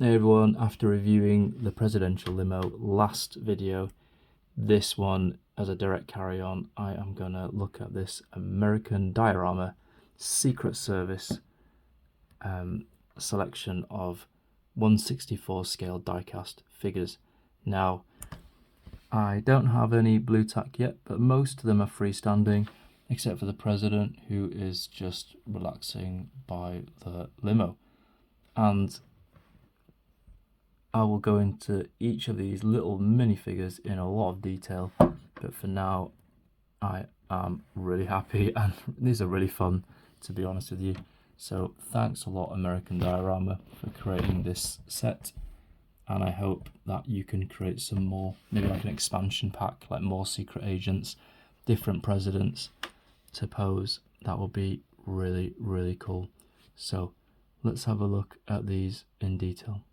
Hey everyone, after reviewing the presidential limo last video, this one as a direct carry on, I am going to look at this American Diorama Secret Service selection of 1/64 scale diecast figures. Now, I don't have any blue tack yet, but most of them are freestanding, except for the president, who is just relaxing by the limo. And I will go into each of these little minifigures in a lot of detail, but for now I am really happy and these are really fun, to be honest with you. So thanks a lot, American Diorama, for creating this set, and I hope that you can create some more, maybe like an expansion pack, like more secret agents, different presidents to pose. That would be really, really cool. So let's have a look at these in detail.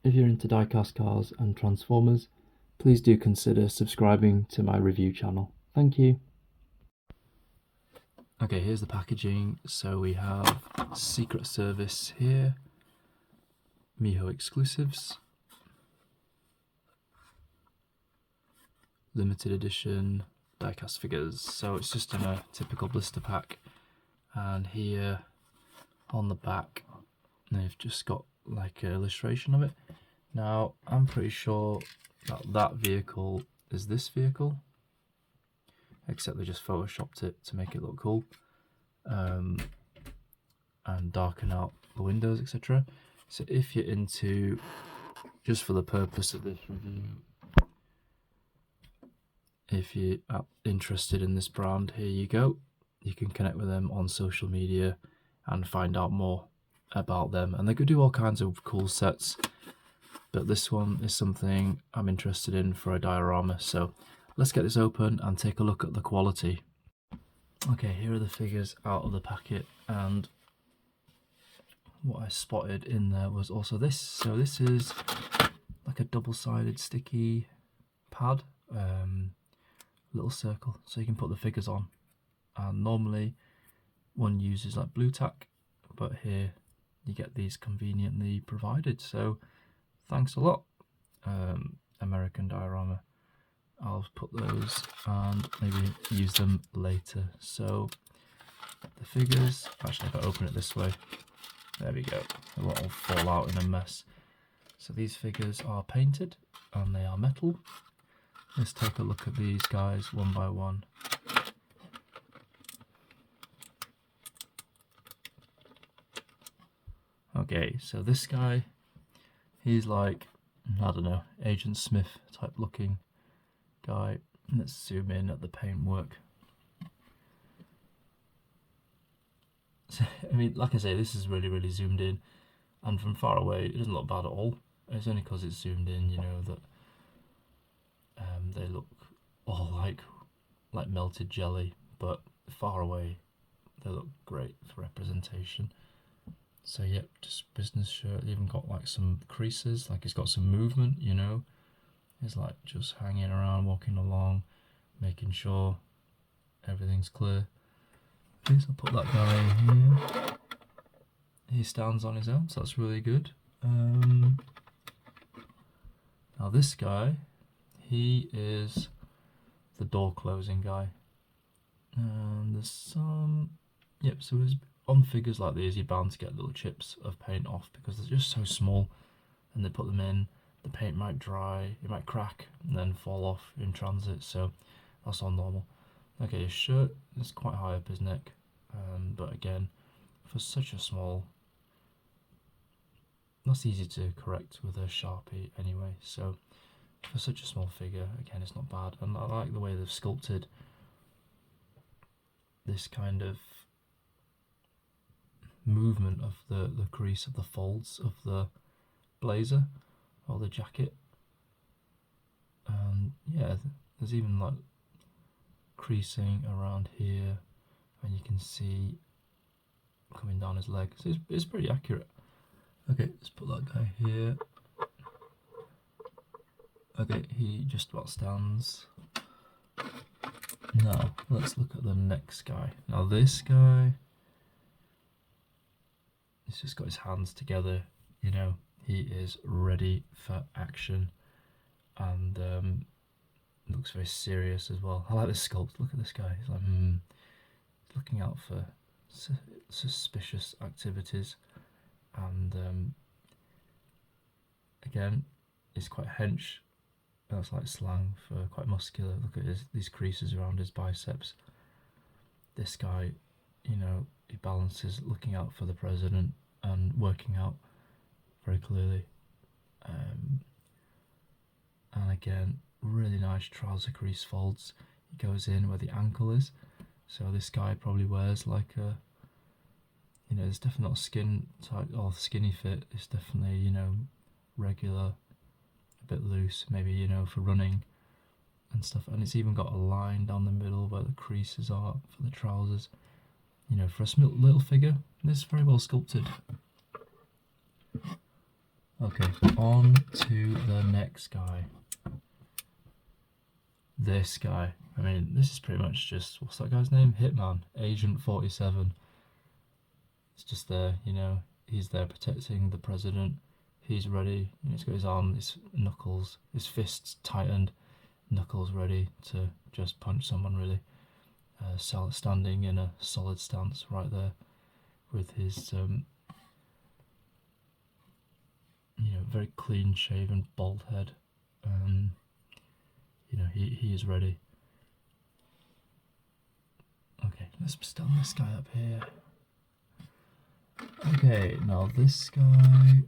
If you're into diecast cars and Transformers, please do consider subscribing to my review channel. Thank you. Okay, here's the packaging. So we have Secret Service here, MiJo exclusives, limited edition diecast figures. So it's just in a typical blister pack, and here on the back they've just got like an illustration of it. Now I'm pretty sure that that vehicle is this vehicle, except they just photoshopped it to make it look cool, and darken out the windows, etc. So if you're into, just for the purpose of this review, if you're interested in this brand, here you go. You can connect with them on social media and find out more about them, and they could do all kinds of cool sets, but this one is something I'm interested in for a diorama. So let's get this open and take a look at the quality. Okay, here are the figures out of the packet, and what I spotted in there was also this. So this is like a double-sided sticky pad, little circle, so you can put the figures on, and normally one uses like blue tack, but here you get these conveniently provided. So thanks a lot, American Diorama. I'll put those and maybe use them later. So the figures, actually if I open it this way, there we go, a lot will fall out in a mess. So these figures are painted and they are metal. Let's take a look at these guys one by one. Okay, so this guy, he's like, I don't know, Agent Smith type looking guy. Let's zoom in at the paintwork. So, I mean, like I say, this is really, really zoomed in, and from far away it doesn't look bad at all. It's only because it's zoomed in, you know, that they look all like melted jelly, but far away they look great for representation. So yep, just business shirt. Even got like some creases, like he's got some movement, you know. He's like just hanging around, walking along, making sure everything's clear. Okay, so I'll put that guy here. He stands on his own, so that's really good. Now this guy, he is the door closing guy. And there's some, yep, so there's, on figures like these, you're bound to get little chips of paint off because they're just so small, and they put them in, the paint might dry, it might crack and then fall off in transit, so that's all normal. Okay, his shirt is quite high up his neck, but again, for such a small, that's easy to correct with a Sharpie anyway, so for such a small figure, again, it's not bad. And I like the way they've sculpted this kind of movement of the crease of the folds of the blazer or the jacket, and yeah, there's even like creasing around here, and you can see coming down his leg, so it's pretty accurate. Okay, let's put that guy here. Okay, he just about stands. Now let's look at the next guy. Now this guy, he's just got his hands together you know, he is ready for action, and looks very serious as well. I like this sculpt. Look at this guy. He's like, looking out for suspicious activities, and again, he's quite hench. That's like slang for quite muscular. Look at these creases around his biceps. This guy, you know, he balances looking out for the president and working out very clearly. And again, really nice trouser crease folds. He goes in where the ankle is. So this guy probably wears like a, you know, it's definitely not skin tight or skinny fit. It's definitely, you know, regular, a bit loose, maybe, you know, for running and stuff. And it's even got a line down the middle where the creases are for the trousers. You know, for a little figure, this is very well sculpted. Okay, on to the next guy. This guy. I mean, this is pretty much just, what's that guy's name? Hitman, Agent 47. It's just there, you know, he's there protecting the president. He's ready, you know, he's got his arm, his knuckles, his fists tightened, knuckles ready to just punch someone, really. Standing in a solid stance right there with his, you know, very clean shaven, bald head. You know, he is ready. Okay, let's stand this guy up here. Okay, now this guy,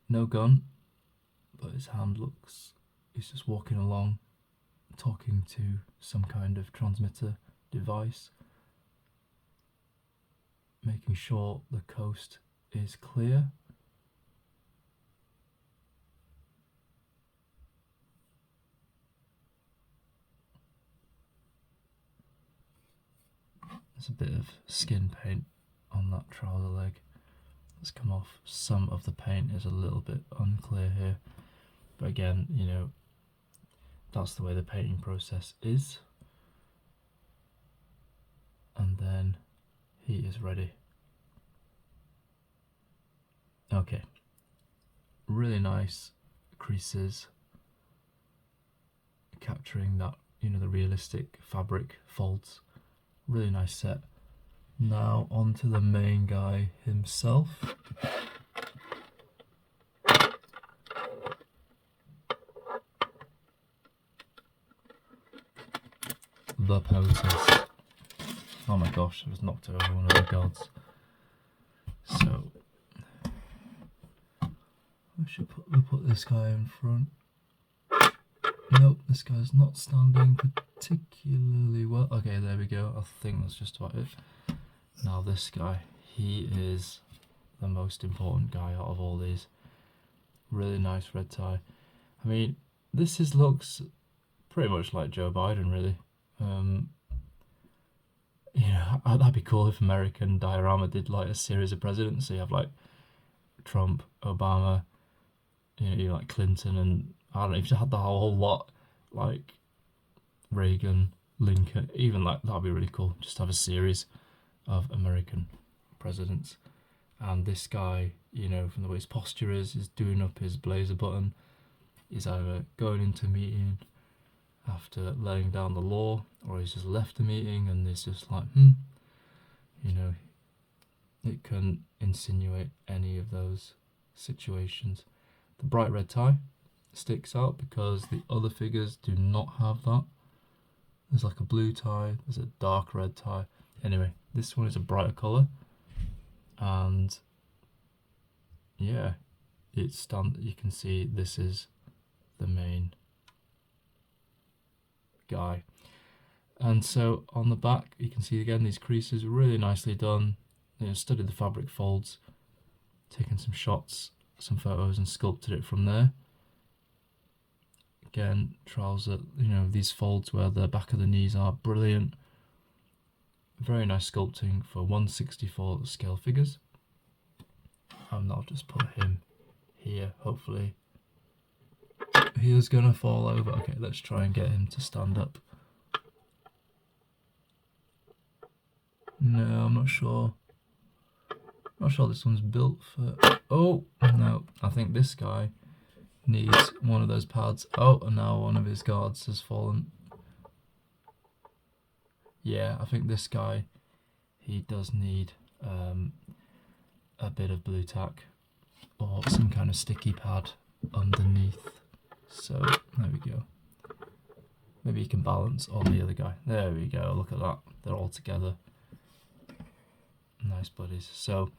no gun, but his hand looks, he's just walking along, talking to some kind of transmitter device, making sure the coast is clear. There's a bit of skin paint on that trouser leg. Let's come off. Some of the paint is a little bit unclear here, but again, you know, that's the way the painting process is. And then he is ready. Okay, really nice creases, capturing that, you know, the realistic fabric folds. Really nice set. Now on to the main guy himself. The POTUS. Oh my gosh, I was knocked over one of the gods. So we'll put this guy in front. Nope, this guy's not standing particularly well. Okay, there we go. I think that's just about it. Now this guy, he is the most important guy out of all these. Really nice red tie. I mean, looks pretty much like Joe Biden, really. You know, that'd be cool if American Diorama did like a series of presidents. So you have like Trump, Obama, you know, like Clinton, and I don't know, if you had the whole lot, like Reagan, Lincoln, even like, that'd be really cool. Just have a series of American presidents. And this guy, you know, from the way his posture is doing up his blazer button. He's either going into a meeting after laying down the law, or he's just left the meeting and he's just like, you know, it can insinuate any of those situations. The bright red tie sticks out because the other figures do not have that. There's like a blue tie, there's a dark red tie. Anyway, this one is a brighter colour, and yeah, you can see this is the main guy. And so on the back, you can see again these creases are really nicely done. You know, studied the fabric folds, taken some shots, some photos, and sculpted it from there. Again, trouser, you know, these folds where the back of the knees are, brilliant. Very nice sculpting for 1/64 scale figures. And I'll just put him here, hopefully. He is gonna fall over. Okay, let's try and get him to stand up. No, I'm not sure. Not sure this one's built for... Oh, no, I think this guy needs one of those pads. Oh, and now one of his guards has fallen. Yeah, I think this guy, he does need a bit of blue tack or some kind of sticky pad underneath. So, there we go. Maybe you can balance on the other guy. There we go, look at that. They're all together. Nice buddies. So,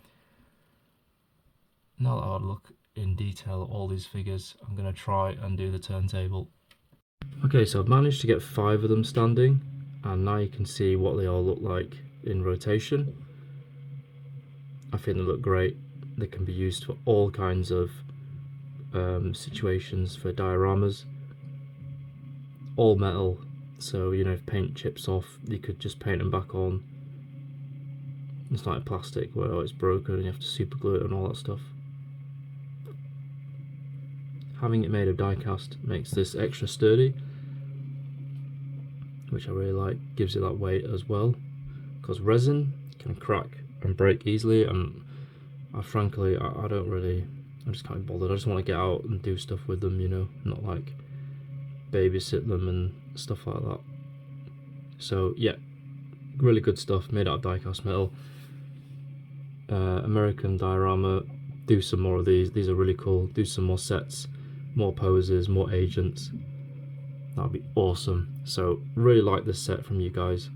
now that I've look in detail at all these figures, I'm going to try and do the turntable. Okay, so I've managed to get 5 of them standing, and now you can see what they all look like in rotation. I think they look great. They can be used for all kinds of situations for dioramas. All metal, so you know, if paint chips off, you could just paint them back on. It's not like plastic where it's broken and you have to super glue it and all that stuff. Having it made of diecast makes this extra sturdy, which I really like. Gives it that weight as well, because resin can crack and break easily, and I frankly I just can't be bothered. I just want to get out and do stuff with them, you know, not like babysit them and stuff like that. So yeah, really good stuff made out of diecast metal. American Diorama, do some more of these. These are really cool. Do some more sets, more poses, more agents. That'd be awesome. So really like this set from you guys,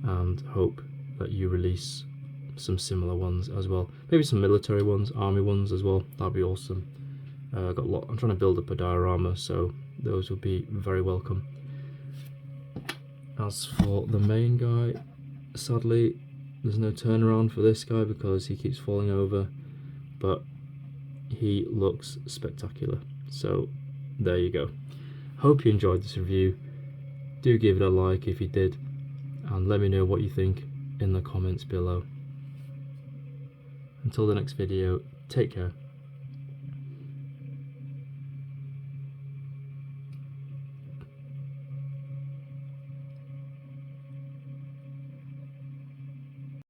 and hope that you release some similar ones as well. Maybe some military ones, army ones as well. That'd be awesome. Got a lot. I'm trying to build up a diorama, so those would be very welcome. As for the main guy, sadly there's no turnaround for this guy because he keeps falling over, but he looks spectacular. So there you go. Hope you enjoyed this review. Do give it a like if you did, and let me know what you think in the comments below. Until the next video, take care.